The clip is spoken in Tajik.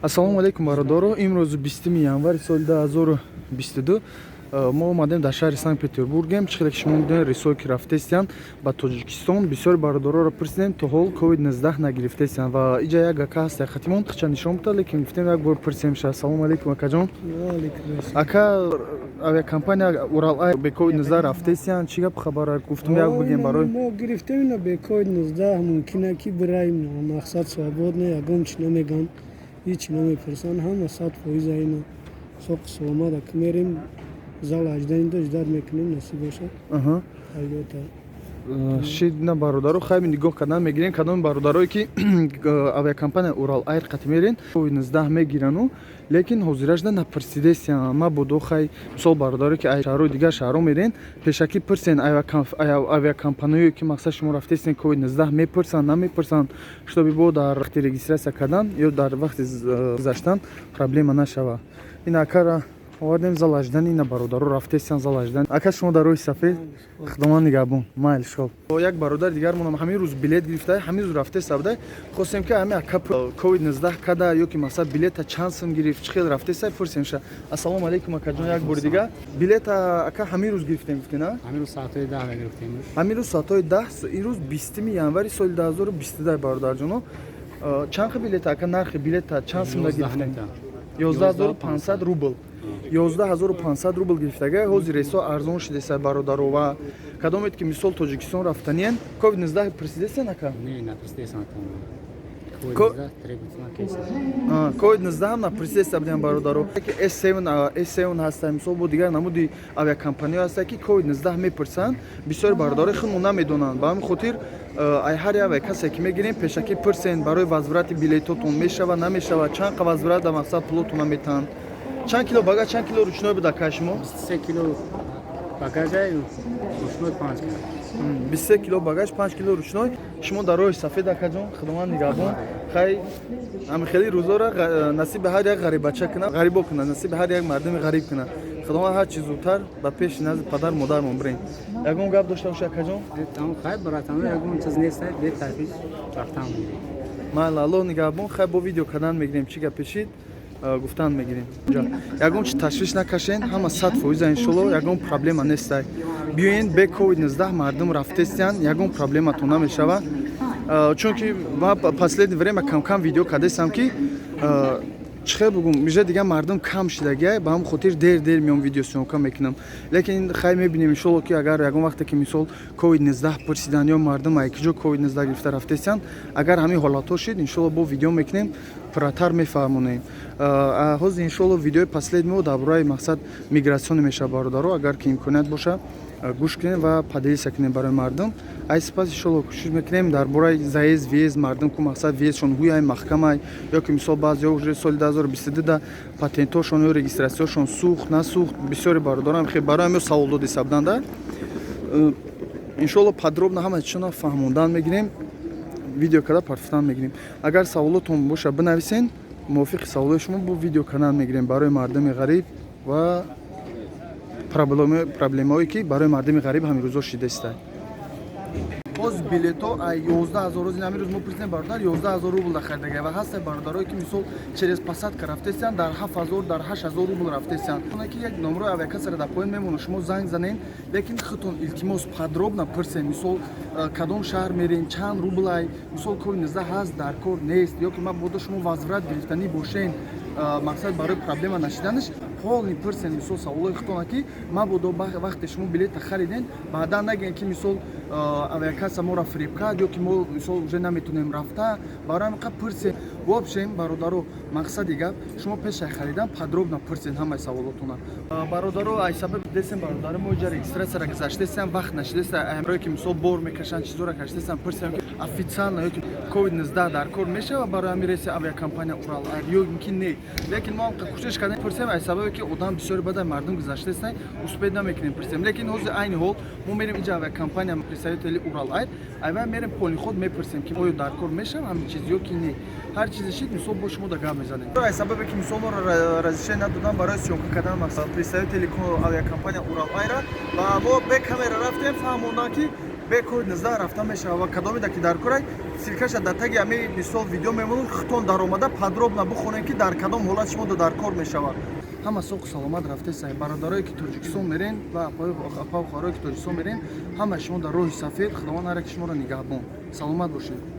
Ассалому алейкум бародаро. Имрӯз 20 январи соли 2022 мо омадем дар шаҳри Санкт-Петербургем. Чӣ хеле ки шумо медонед рисои ки рафтестиян ба Тоҷикистон, бисёри бародароро пурсидем то ҳол COVID-19 нагирифтестиян ва иҷа як ака ҳаст хатимон хича нишон буда, лекин гуфтем як бор пурсемша. Ассалому алейкум акаҷон. Ака авиакомпания Урал бе COVID-19 рафтестиян, чӣ гап хабар гуфтум як бигем барои мо гирифтем на бе COVID-19 мумкина ки бираим мақсад свобод не ягон чи намеган هیچ نمی‌پرسن همه 100% اینا سوق سوماده که میریم زال اجدین داشت داد میکنیم نصیب باشه البته شید نه برادرو خیلی نگاه کردن میگیرین کدام برادرایی که авиакомпания Урал Айр قطع میرین COVID-19 میگیرن و لیکن حضورش نه نپرسیدستین ما بودو خیلی مثال برادری که شهرهای دیگر شهرها میرین پیشکی پرسین авиакомпанیایی که مقصد شما رفتین COVID-19 میپرسن نمیپرسن شتابی بود در وقت رجیستراسیا کردن یا در وقت گذشتن پرابلم نشوه این اکر آوردیم زالجدن این برادرو رفتن زالجدن اکا شما در روی صفحه خدمات نگهبون مایل شو یک برادر دیگر مونم همین روز بلیط گرفته همین روز رفته سبده خواستیم که همین اکا کووید 19 کدا یا که مثلا بلیط چند سم گرفت چه خیلی رفته سر فرسینشه السلام علیکم اکا جان یک بار دیگه بلیط اکا همین روز گرفتیم گفتی نه همین روز ساعت 10 گرفتیم همین روز ساعت 10 این روز 20 январи سال 2022 برادر جانو چند بلیط اکا نرخ بلیط چند سم گرفتیم 11500 روبل 11500 рубл гирифтага ҳозир рейсо арзон шудеса бародаро ва кадомед ки мисол Тоҷикистон рафтаниен COVID-19 пресидестен ака не напресидестен COVID-19 ҳам напресидеста будем бародаро S7 ҳаста мисол бо дигар намуди авиакомпания ҳаста ки COVID-19 мепурсан бисёри бародари худмон намедонанд ба ҳамин хотир ай ҳар як касе ки мегирем пешакӣ пурсен барои возврати билетотон мешава намешава чанд возврат да мақсад пулотона метаҳанд چند کیلو باگاج چند کیلو رучنوی بوده کاشمو 23 کیلو باگاج رучной 5 کیلو 23 کیلو باگاج 5 کیلو رучной شما در روی سفید اکاجون خدمات نگهبان خیلی خیلی روزا را نصیب هر یک غریبچه کنه غریبا کنه نصیب هر یک مردم غریب کنه خدمات هر چیز زودتر با پیش نزد پدر مادر مون برین یگون گپ داشته باشه اکاجون تمام خیلی براتون یگون چیز نیست به تفصیل رفتم ما الله نگهبان خیلی با ویدیو کردن میگیریم چی گپشید گفتن میگیریم یگون چی تشویش نکشین همه 100% انشالله یگون پرابلم نیست بیاین به COVID-19 مردم رفتستین یگون پرابلم تو نمیشوه چون که ما последнее время کم ویدیو کردم که چه بگم میشه دیگه مردم کم شدگی با هم خاطر دیر میام ویدیو سیونکا میکنم لیکن خیلی میبینیم انشالله که اگر یگون وقتی که مثال COVID-19 پرسیدن یا مردم ایکجو COVID-19 گرفته رفتستین اگر همین حالات شد انشالله با ویدیو میکنیم پراتر میفهمونیم ҳозир иншолло видеои последнего дар бораи мақсад мигратсиони меша бародаро агар ки имконият боша гӯш кунем ва падилиса кунем барои мардум ай сипас иншолло кӯшиш мекунем дар бораи заез виез мардум ку мақсад виезшон ҳуяй маҳкамай ё ки мисол баъзеҳо уже соли 2022 да патентҳошон ё регистратсияшон сӯхт насӯхт бисёри бародарам хеле барои ҳамин савол доди сабданда иншолло подробно ҳама чизона фаҳмондан мегирем видео када парфтан мегирем агар саволотон боша бинависен موافق سوال شما با ویدیو کانال میگیریم برای مردم غریب و پرابلمایی که برای مردم غریب همین روزا شده است. باز بلیطا 11000 روز همین روز ما پرسیدیم برادر 11000 روبل خریدگی و هست برادرایی که مثال چرز پاسات رفتستن در 7000 در 8000 روبل رفتستن. اون که یک نمره авиакасса در پایین میمونه شما زنگ زنین لیکن خودتون التماس подробно پرسین مثال کدام شهر میرین چند روبل ای مثال COVID-19 هست در کار نیست یا که ما بود شما وضعیت گرفتنی باشین مقصد برای پرابلم نشدنش حال میپرسین مثال سوالای خودتون که ما بود وقت شما بلیط خریدین بعدا نگین که مثال авиакасса мо ра фириб кард ё ки мо мисол уже наметонем рафта барои ҳамин қадр пурсем вообщем бародаро мақсади гап шумо пешай харидан подробно пурсен ҳамаи саволотона бародаро ай сабаб десем бародаро мо иҷа регистратсияра гузаштесам вақт нашидеста амрое ки мисол бор мекашанд чизора каштесам пурсем ки официально ё ки COVID-19 дар кор мешава барои ҳамин рейси авиакомпания Урал Айр ё ки не лекин мо кӯшиш кардем пурсем ай сабабе ки одам бисёри бадай мардум гузаштестай успед намекунем пурсем лекин ҳозир айни ҳол мо мерем иҷа авиакомпания представители Урал Айр айван мерем пони худ мепурсем ки оё дар кор мешава ҳамин чиз ё ки не ҳар чизе шид мисол бо шумо да гап мезанем ай сабабе ки мисол мо разрешение надодан барои сёмка кардан мақсад представители авиакомпания Урал Айра ва мо бе камера рафтем фаҳмондан ки به کد 19 رفته میشه و کدامی که در کره سیرکش در تگ امی مثال ویدیو میمونن خطون در اومده پدروب نبخونن که در کدام حالت شما در کار میشود. همه سوق سلامت رفته سای برادرایی که تاجیکستان میرین و اپا و خارای که تاجیکستان میرین همه شما در راه سفید خداوند هر یک شما را نگهبان. سلامت باشید.